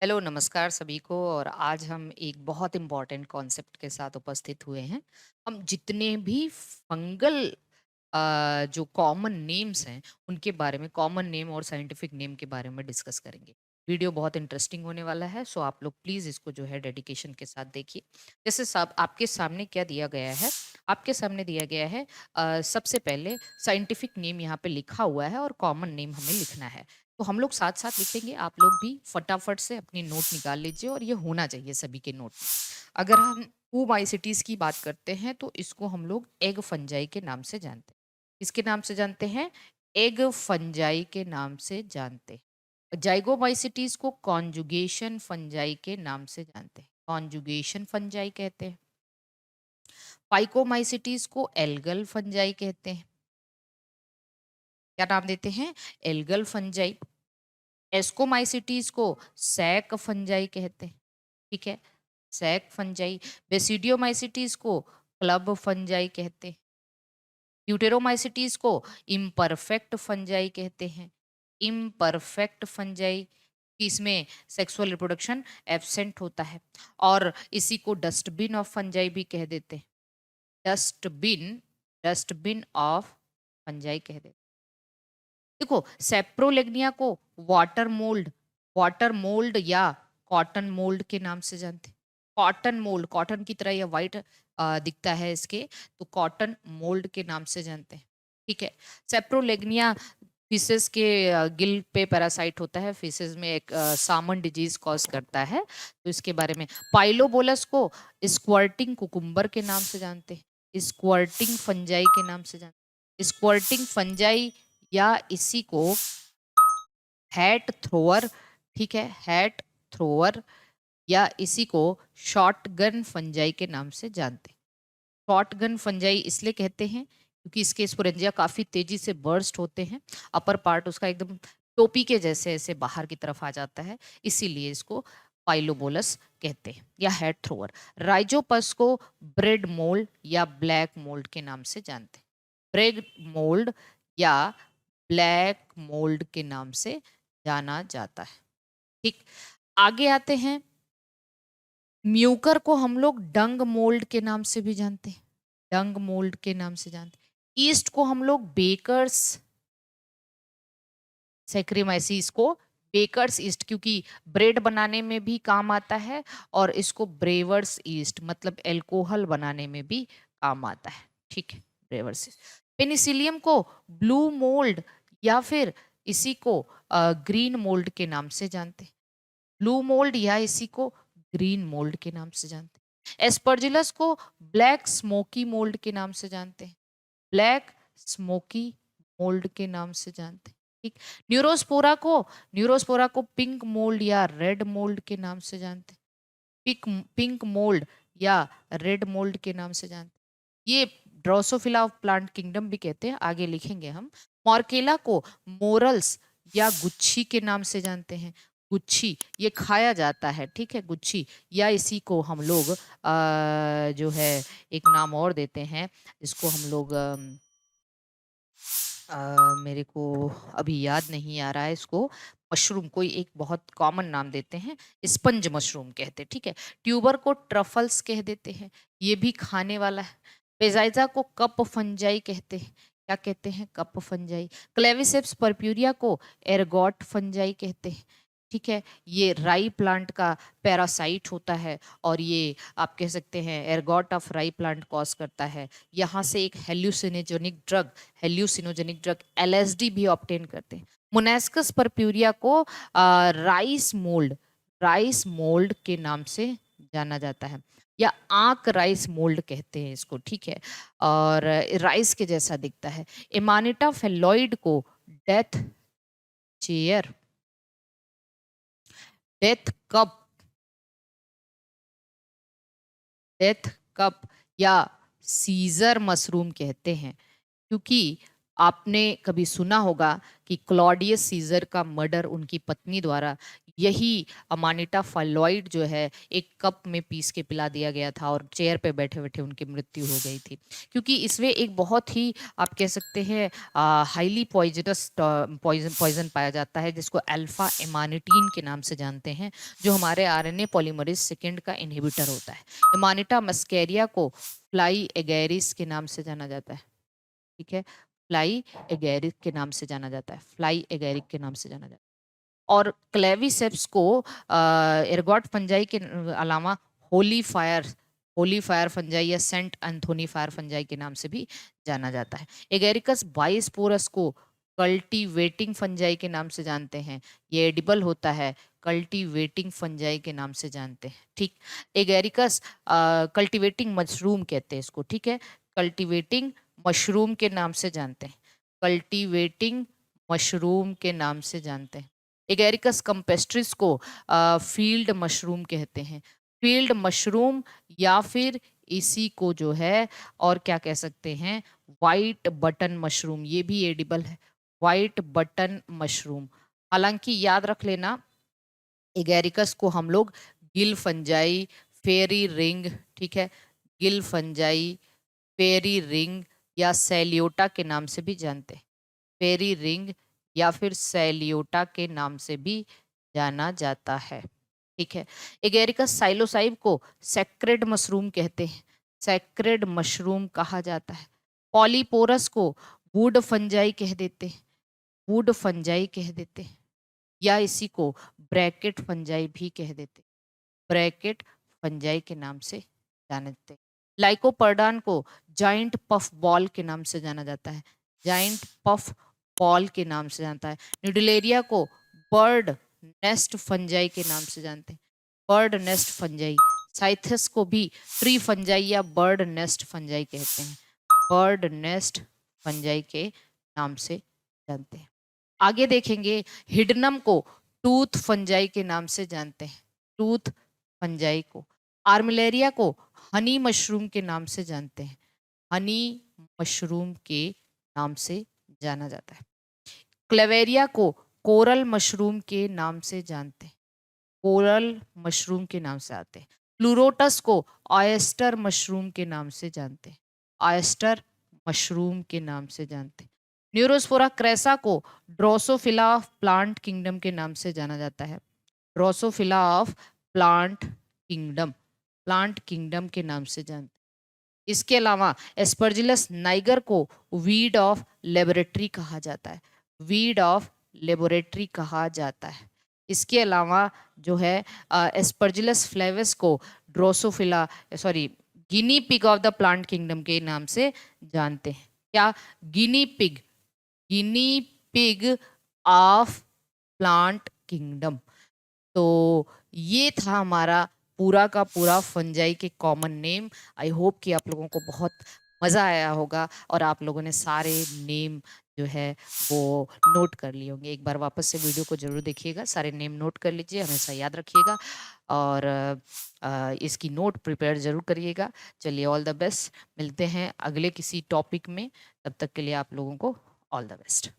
Hello, नमस्कार सभी को। और आज हम एक बहुत इम्पोर्टेंट कॉन्सेप्ट के साथ उपस्थित हुए हैं। हम जितने भी फंगल जो कॉमन नेम्स हैं उनके बारे में, कॉमन नेम और साइंटिफिक नेम के बारे में डिस्कस करेंगे। वीडियो बहुत इंटरेस्टिंग होने वाला है, सो आप लोग प्लीज़ इसको जो है डेडिकेशन के साथ देखिए। जैसे सब आपके सामने क्या दिया गया है, आपके सामने दिया गया है सबसे पहले साइंटिफिक नेम यहाँ पे लिखा हुआ है और कॉमन नेम हमें लिखना है। तो हम लोग साथ-साथ लिखेंगे, आप लोग भी फटाफट से अपनी नोट निकाल लीजिए और ये होना चाहिए सभी के नोट में। अगर हम ओमाइसीटीज़ की बात करते हैं तो इसको हम लोग एग फंजाई के नाम से जानते हैं। किसके नाम से जानते हैं? एग फंजाई के नाम से जानते हैं। जाइगोमाइसीटीज़ को कॉन्जुगेशन फंजाई के नाम से जानते हैं। कॉन्जुगेशन फंजाई कहते हैं। फाइकोमाइसीटीज़ को एल्गल फंजाई कहते हैं। क्या नाम देते हैं? Algal fungi. एस्कोमाइसिटीज को सैक फंजाई कहते हैं। ठीक है, सैक फंजाई। बेसिडियोमाइसिटीज को क्लब फंजाई कहते हैं। यूटेरोमाइसिटीज को इम्परफेक्ट फंजाई कहते हैं। इम्परफेक्ट फंजाई, इसमें सेक्सुअल रिप्रोडक्शन एब्सेंट होता है और इसी को डस्टबिन ऑफ फंजाई भी कह देते हैं। डस्टबिन, डस्टबिन ऑफ फंजाई कह देते हैं। देखो, सेप्रोलेग्निया को वाटर मोल्ड, वाटर मोल्ड या कॉटन मोल्ड के नाम से जानते हैं। कॉटन मोल्ड, कॉटन की तरह यह वाइट दिखता है इसके, तो कॉटन मोल्ड के नाम से जानते हैं। ठीक है। सेप्रोलेग्निया फिशेस के गिल पे पैरासाइट होता है, फिशेस में एक सामन डिजीज कॉज करता है, तो इसके बारे में। पाइलोबोलस को स्क्वर्टिंग कुकुम्बर के नाम से जानते हैं। स्क्वर्टिंग फंजाई के नाम से जानते हैं। स्क्वर्टिंग फंजाई या इसी को हैट थ्रोअर, ठीक है, हैट थ्रोअर या इसी को शॉटगन फंजाई के नाम से जानते हैं। शॉटगन फंजाई इसलिए कहते हैं क्योंकि इसके स्पोरेंजिया काफी तेजी से बर्स्ट होते हैं। अपर पार्ट उसका एकदम टोपी के जैसे ऐसे बाहर की तरफ आ जाता है, इसीलिए इसको पाइलोबोलस कहते हैं या हेड थ्रोअर। राइजोपस को ब्रेड मोल्ड या ब्लैक मोल्ड के नाम से जानते हैं। ब्रेड मोल्ड या ब्लैक मोल्ड के नाम से जाना जाता है। ठीक, आगे आते हैं। म्यूकर को हम लोग डंग मोल्ड के नाम से भी जानते हैं। डंग मोल्ड के नाम से जानते हैं। ईस्ट को हम लोग बेकर्स सैक्रिमाइसिस को बेकर्स ईस्ट, क्योंकि ब्रेड बनाने में भी काम आता है और इसको ब्रेवर्स ईस्ट मतलब एल्कोहल बनाने में भी काम आता है। ठीक है, ब्रेवर्स ईस्ट। पेनिसिलियम को ब्लू मोल्ड या फिर इसी को ग्रीन मोल्ड के नाम से जानते हैं। ब्लू मोल्ड या इसी को ग्रीन मोल्ड के नाम से जानते हैं। एस्परजिलस को ब्लैक स्मोकी मोल्ड के नाम से जानते हैं। ब्लैक स्मोकी मोल्ड के नाम से जानते हैं। ठीक, न्यूरोस्पोरा को पिंक मोल्ड या रेड मोल्ड के नाम से जानते हैं। पिंक मोल्ड या रेड मोल्ड के नाम से जानते हैं। ये ड्रोसोफिला ऑफ प्लांट किंगडम भी कहते हैं, आगे लिखेंगे हम। मॉर्केला को मोरल्स या गुच्छी के नाम से जानते हैं। गुच्छी ये खाया जाता है, ठीक है, गुच्छी या इसी को हम लोग जो है एक नाम और देते हैं, इसको हम लोग मेरे को अभी याद नहीं आ रहा है इसको। मशरूम कोई एक बहुत कॉमन नाम देते हैं, स्पंज मशरूम कहते हैं। ठीक है, ट्यूबर को ट्रफल्स कह देते हैं, ये भी खाने वाला है। बेजाइजा को कप फंजाई कहते हैं। क्या कहते हैं? Cup fungi. क्लेविसेप्स परप्यूरिया को एरगॉट फंजाई कहते हैं। ठीक है, ये राई प्लांट का पैरासाइट होता है और ये आप कह सकते हैं एरगॉट ऑफ राई प्लांट कॉज करता है। यहाँ से एक हेल्यूसिनोजेनिक ड्रग एलएसडी भी ऑब्टेन करते हैं। मोनेस्कस परप्यूरिया को राइस मोल्ड के नाम से जाना जाता है या आंक राइस मोल्ड कहते हैं इसको। ठीक है, और राइस के जैसा दिखता है। एमानिटा फेलोइड को death chair, death cup, death cup या सीजर मशरूम कहते हैं, क्योंकि आपने कभी सुना होगा कि क्लॉडियस सीजर का मर्डर उनकी पत्नी द्वारा यही अमानिटा फालोइड जो है एक कप में पीस के पिला दिया गया था और चेयर पे बैठे बैठे उनकी मृत्यु हो गई थी, क्योंकि इसमें एक बहुत ही आप कह सकते हैं हाईली पॉइजनस पॉइजन पाया जाता है, जिसको अल्फा एमानिटीन के नाम से जानते हैं, जो हमारे आरएनए पॉलीमरेज सेकेंड का इनहिबिटर होता है। एमानिटा मस्केरिया को फ्लाई एगेरिस के नाम से जाना जाता है, ठीक है, फ्लाई एगेरिक के नाम से जाना जाता है, फ्लाई एगेरिक के नाम से जाना जाता है। और क्लेविसेप्स को एर्गॉट फंजाई के अलावा होली फायर फंजाई या सेंट एंथोनी फायर फंजाई के नाम से भी जाना जाता है। एगेरिकस बाइस्पोरस को कल्टीवेटिंग फंजाई के नाम से जानते हैं, ये एडिबल होता है, कल्टीवेटिंग फंजाई के नाम से जानते हैं, ठीक। एगेरिकस कल्टीवेटिंग मशरूम कहते हैं इसको, ठीक है, कल्टीवेटिंग मशरूम के नाम से जानते हैं, कल्टीवेटिंग मशरूम के नाम से जानते हैं। एगेरिकस कंपेस्ट्रिस को फील्ड मशरूम कहते हैं, फील्ड मशरूम, या फिर इसी को जो है और क्या कह सकते हैं, वाइट बटन मशरूम, ये भी एडिबल है, वाइट बटन मशरूम। हालांकि याद रख लेना, एगेरिकस को हम लोग गिल फंजाई, फेरी रिंग, ठीक है, गिल फंजाई, फेरी रिंग या सेलियोटा के नाम से भी जानते हैं, फेरी रिंग या फिर सेलियोटा के नाम से भी जाना जाता है, ठीक है। एगेरिकस साइलोसाइब को सेक्रेड मशरूम कहते हैं, सेक्रेड मशरूम कहा जाता है। पॉलीपोरस को वुड फंजाई कह देते हैं, वुड फंजाई कह देते हैं, या इसी को ब्रैकेट फंजाई भी कह देते हैं, ब्रैकेट फंजाई के नाम से जानते हैं। लाइकोपर्डान को जाइंट पफ बॉल के नाम से जाना जाता है, जाइंट पफ बॉल के नाम से जानता है। न्यूडिलेरिया को बर्ड नेस्ट फंजाई के नाम से जानते हैं, बर्ड नेस्ट फंजाई। साइथस को भी ट्री फंजाई या बर्ड नेस्ट फंजाई कहते हैं, बर्ड नेस्ट फंजाई के नाम से जानते हैं। आगे देखेंगे, हिडनम को टूथ फंजाई के नाम से जानते हैं, टूथ फंजाई को। आर्मिलेरिया को हनी मशरूम के नाम से जानते हैं, हनी मशरूम के नाम से जाना जाता है। क्लेवेरिया को कोरल मशरूम के नाम से जानते हैं, कोरल मशरूम के नाम से आते हैं। प्लूरोटस को ऑयस्टर मशरूम के नाम से जानते हैं, ऑयस्टर मशरूम के नाम से जानते हैं। न्यूरोस्पोरा क्रेसा को ड्रोसोफिला ऑफ प्लांट किंगडम के नाम से जाना जाता है, Drosophila of plant kingdom, plant kingdom के नाम से जानते हैं। इसके अलावा एस्परजिलस नाइगर को वीड ऑफ लेबोरेटरी कहा जाता है, वीड ऑफ लेबोरेटरी कहा जाता है। इसके अलावा जो है एस्परजिलस फ्लेवस को Drosophila guinea pig of the plant kingdom के नाम से जानते हैं। क्या? Guinea pig, guinea pig of plant kingdom. तो ये था हमारा पूरा का पूरा फंजाई के कॉमन नेम। आई होप कि आप लोगों को बहुत मज़ा आया होगा और आप लोगों ने सारे नेम जो है वो नोट कर लिए होंगे। एक बार वापस से वीडियो को ज़रूर देखिएगा, सारे नेम नोट कर लीजिए, हमेशा याद रखिएगा और इसकी नोट प्रिपेयर ज़रूर करिएगा। चलिए, ऑल द बेस्ट, मिलते हैं अगले किसी टॉपिक में, तब तक के लिए आप लोगों को ऑल द बेस्ट।